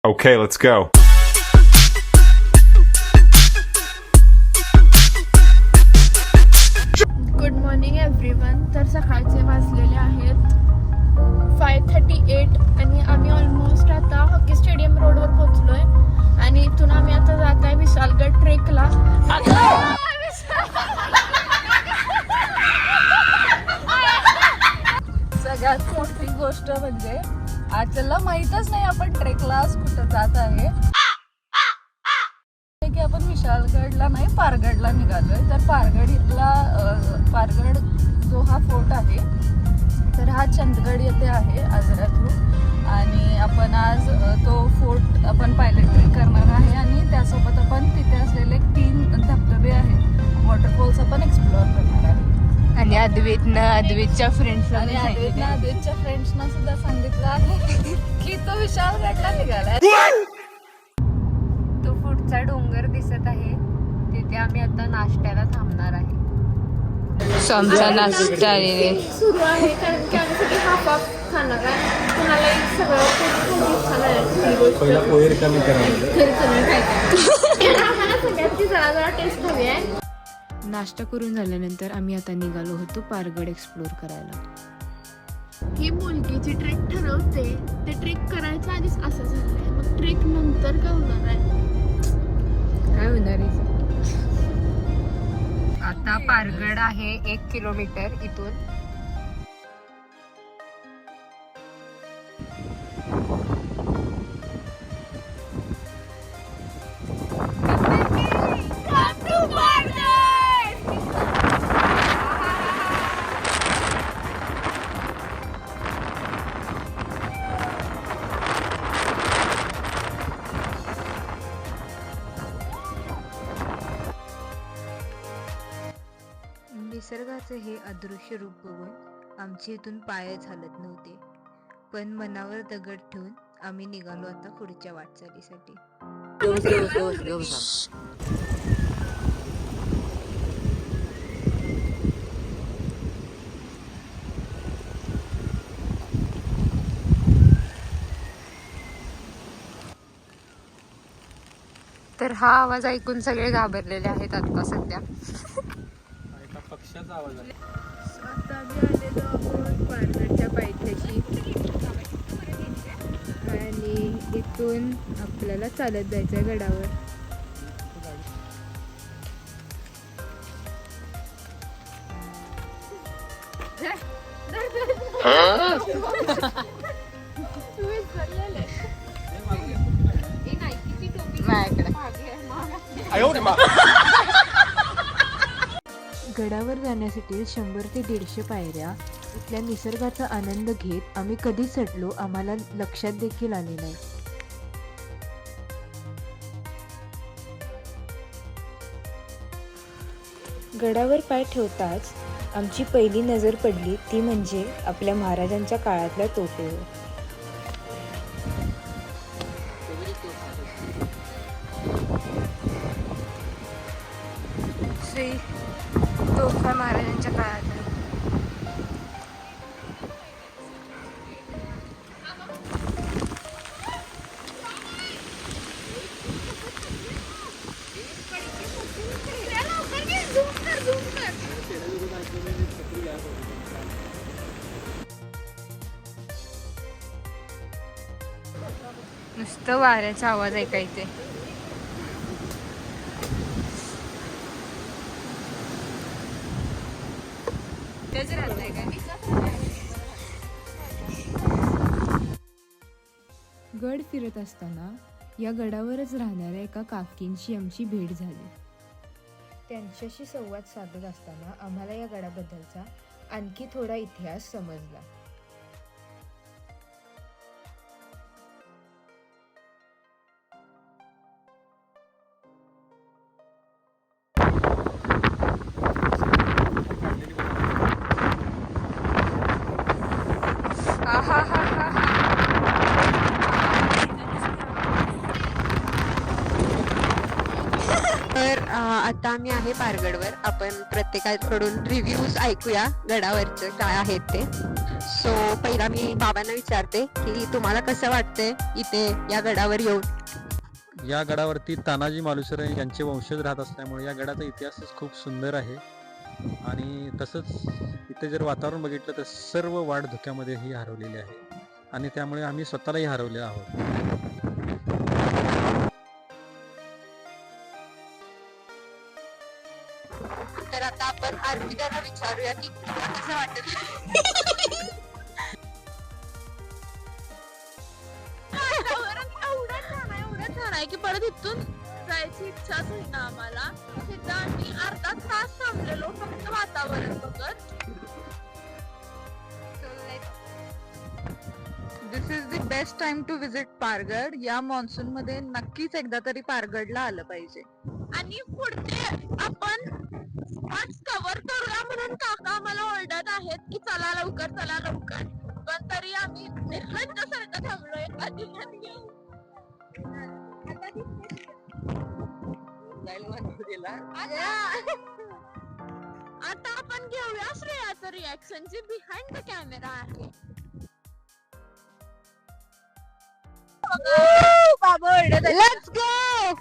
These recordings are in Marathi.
Okay, let's go. Good morning everyone. तर सकाळचे वाजलेले आहेत 5:38 आणि आम्ही ऑलमोस्ट आता हॉकी स्टेडियम रोडवर पोहोचलोय आणि इथून आम्ही आता जात आहे विशालगड ट्रेकला. सगळ्यात मोठी गोष्ट म्हणजे आजला माहीतच नाही आपण ट्रेकला कुठं जात आहे की आपण विशालगडला नाही पारगडला निघालोय. तर पारगड जो हा फोर्ट आहे तर हा चंदगड येथे आहे आजरा थ्रू आणि आपण आज तो फोर्ट आपण पायलट ट्रेक करणार आहे आणि त्यासोबत आपण तिथे असलेले 3 धबधबे आहेत वॉटरफॉल्स आपण एक्सप्लोअर करणार आहे. आणि अद्वैतच्या फ्रेंड्सना सुद्धा सांगितलं आहे की तो विशालगडला निघाला. तो पुढचा डोंगर दिसत आहे तिथे आम्ही आता नाश्त्याला थांबणार आहे. आमचा नाश्ता सुरू आहे कारण की आम्ही सगळे हाफ हाफ खाणार आहे. कुणाला एक सगळं आम्हाला सगळ्यांची जरा जरा टेस्ट हवी आहे. नाश्ता करून झाल्यानंतर आम्ही आता निघालो होतो पारगड एक्सप्लोर करायला. ही मुलगीची ट्रेक ठरवते ते ट्रेक करायचं आधीच असं झालंय मग ट्रेक नंतर काय होणार आहे काय होणार आहे? आता पारगड आहे 1 किलोमीटर इथून. निसर्गाचं हे अदृश्य रूप बघून आमची इथून पायच हालत नव्हते, पण मनावर दगड ठेवून आम्ही निघालो आता पुढच्या वाटचालीसाठी. तर हा आवाज ऐकून सगळे घाबरलेले आहेत आता सध्या. पक्ष्याचा आवाज आहे. आता आम्ही आलेलो आहोत पारगडच्या पायथ्याशी आणि इथून आपल्याला चालत जायचं आहे गडावर. गडावर जाण्यासाठी 100 ते 150 पायऱ्या. इथल्या निसर्गाचा आनंद घेत आम्ही कधी चढलो आम्हाला लक्षात देखील आले नाही. गडावर पाय ठेवताच आमची पहिली नजर पडली ती म्हणजे आपल्या महाराजांच्या काळातल्या तोफेवर. श्री तोफा महाराजांच्या काळात. नुसतं वाऱ्याचा आवाज ऐकायचे. गड फिरत असताना या गडावरच राहणाऱ्या एका काकींशी आमची भेट झाली. त्यांच्याशी संवाद साधत असताना आम्हाला या गडाबद्दलचा आणखी थोडा इतिहास समजला. तर आता आम्ही आहे पारगडवर. आपण प्रत्येकाकडून रिव्ह्यूज ऐकूया गडावरचं काय आहेत ते. सो पहिला मी बाबांना विचारते की तुम्हाला कसं वाटतंय इथे या गडावर येऊन. या गडावरती तानाजी मालुसरे यांचे वंशज राहत असल्यामुळे या गडाचा इतिहासच खूप सुंदर आहे. आणि तसंच इथे जर वातावरण बघितलं तर सर्व वाढ धुक्यामध्येही हरवलेली आहे आणि त्यामुळे आम्ही स्वतःलाही हरवले आहोत. तर आता आपण अर्पिताला विचारूया की तुला कसं वाटत. एवढं छान आहे की परत इथून जायची इच्छाच होईना आम्हाला. तिथं आम्ही अर्धा तास थांबलेलो फक्त वातावरण बघत. This is the best time to visit Pargad. या मॉन्सून मध्ये नक्कीच एकदा तरी पारगडला आलं पाहिजे. आणि पुढचे आपण स्पॉट्स कव्हर करूया म्हणून काका आम्हाला ओरडत आहेत की चला लवकर चला लवकर. पण तरी आम्ही निर्लज्जासारखं थांबलोय. आता आपण घेऊया श्रेयाचं रिॲक्शन जी बिहाइंड द कॅमेरा आहे. Let's go.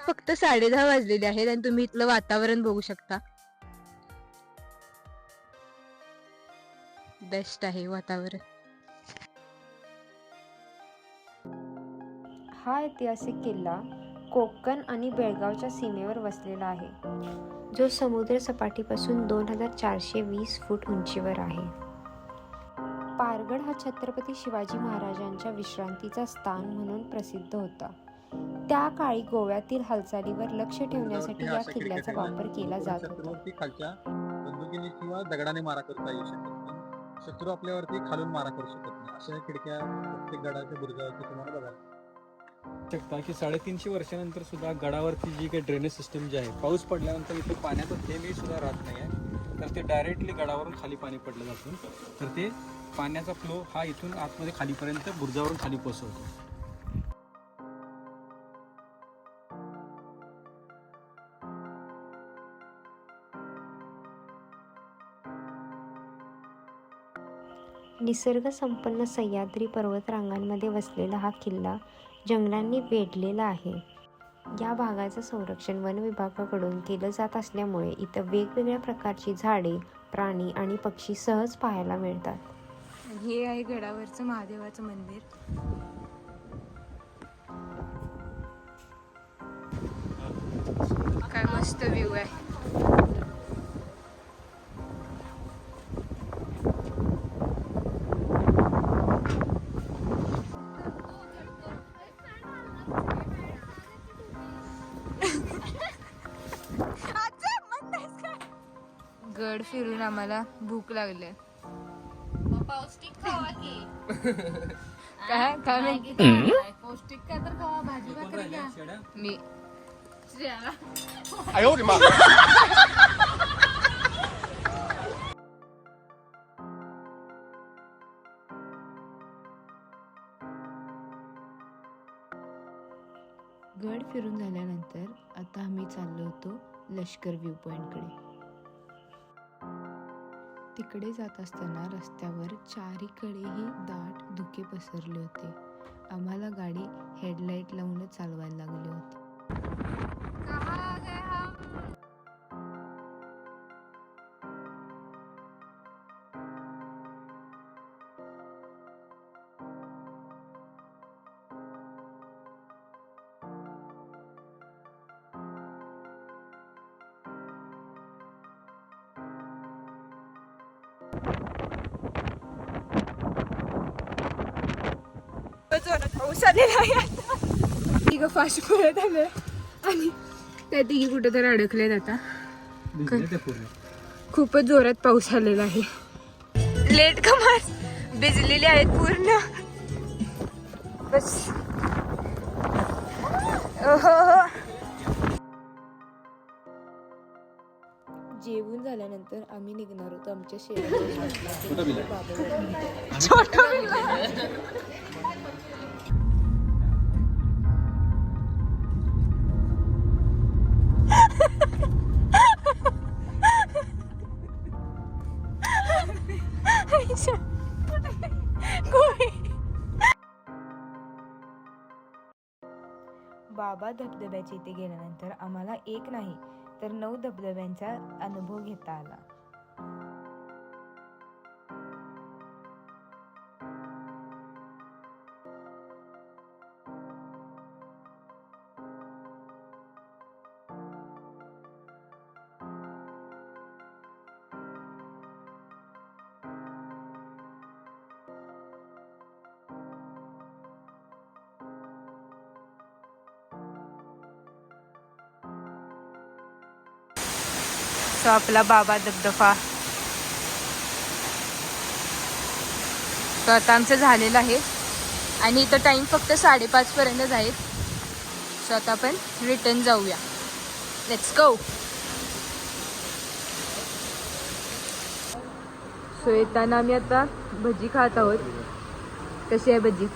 फक्त 10:30 वाजलेले आहेत आणि तुम्ही इथलं वातावरण बघू शकता. बेस्ट आहे वातावरण. हा ऐतिहासिक किल्ला कोकण आणि बेळगावच्या सीमेवर वसलेला आहे, जो समुद्र सपाटीपासून 2420 फूट उंचीवर आहे. पारगड हा छत्रपती शिवाजी महाराजांच्या विश्रांतीचा स्थान म्हणून प्रसिद्ध होता. त्या काळी गोव्यातील हालचालीवर लक्ष ठेवण्यासाठी या किल्ल्याचा वापर केला जात होता. खालच्या बंदुकीने किंवा दगडाने मारा करता येऊ शकत नाही. शत्रू आपल्यावरती खालून मारा करू शकत नाही. अशा खिडक्या प्रत्येक गडाच्या बुरुजावरती तुम्हाला बघायला शकता की 350 वर्षानंतर सुद्धा गडावरती जी काही ड्रेनेज सिस्टम जी आहे, पाऊस पडल्यानंतर इथे पाण्याचा थेंबही सुद्धा राहत नाही आहे. तर ते डायरेक्टली गडावरून खाली पाणी पडलं जातं. तर ते पाण्याचा फ्लो हा इथून आतमध्ये खालीपर्यंत बुरुजावरून खाली पोहोचवतो. निसर्ग संपन्न सह्याद्री पर्वतरांगांमध्ये वसलेला हा किल्ला जंगलांनी वेढलेला आहे. या भागाचं संरक्षण वन विभागाकडून केलं जात असल्यामुळे इथं वेगवेगळ्या प्रकारची झाडे, प्राणी आणि पक्षी सहज पाहायला मिळतात. हे आहे गडावरचं महादेवाचं मंदिर. काय मस्त व्ह्यू आहे. गड फिरून आम्हाला भूक लागली. पौष्टिक खावा की. काय काय माहिती. पौष्टिक काय तर खावा. भाजी भाकरी घ्या. मी श्रेयाला गड फिरून झाल्यानंतर आता आम्ही चाललो होतो लष्कर व्ह्यू पॉइंटकडे. तिकडे जात असताना रस्त्यावर चारीकडेही दाट धुके पसरले होते. आम्हाला गाडी हेडलाईट लावूनच चालवायला लागली होती. पाऊस आलेला आहे आता. तिघं फास्ट पळत आलं आणि त्या तिघी कुठं तर अडकलेत आता. खूपच जोरात पाऊस आलेला आहे. लेट कमार भिजलेले आहेत पूर्ण. बस जेवून झाल्यानंतर आम्ही निघणार होतो आमच्या शेताच्या. बाबा धबधब्याच्या इथे गेल्यानंतर आम्हाला एक नाही तर 9 धबधब्यांचा अनुभव घेता आला. सो आपला बाबा धबधबा तो आता आमचं झालेलं आहे आणि इथं टाइम फक्त 5:30 पर्यंतच आहे. सो आता आपण रिटर्न जाऊया. Let's go. सो येताना आम्ही आता भजी खात आहोत. कशी आहे भजी?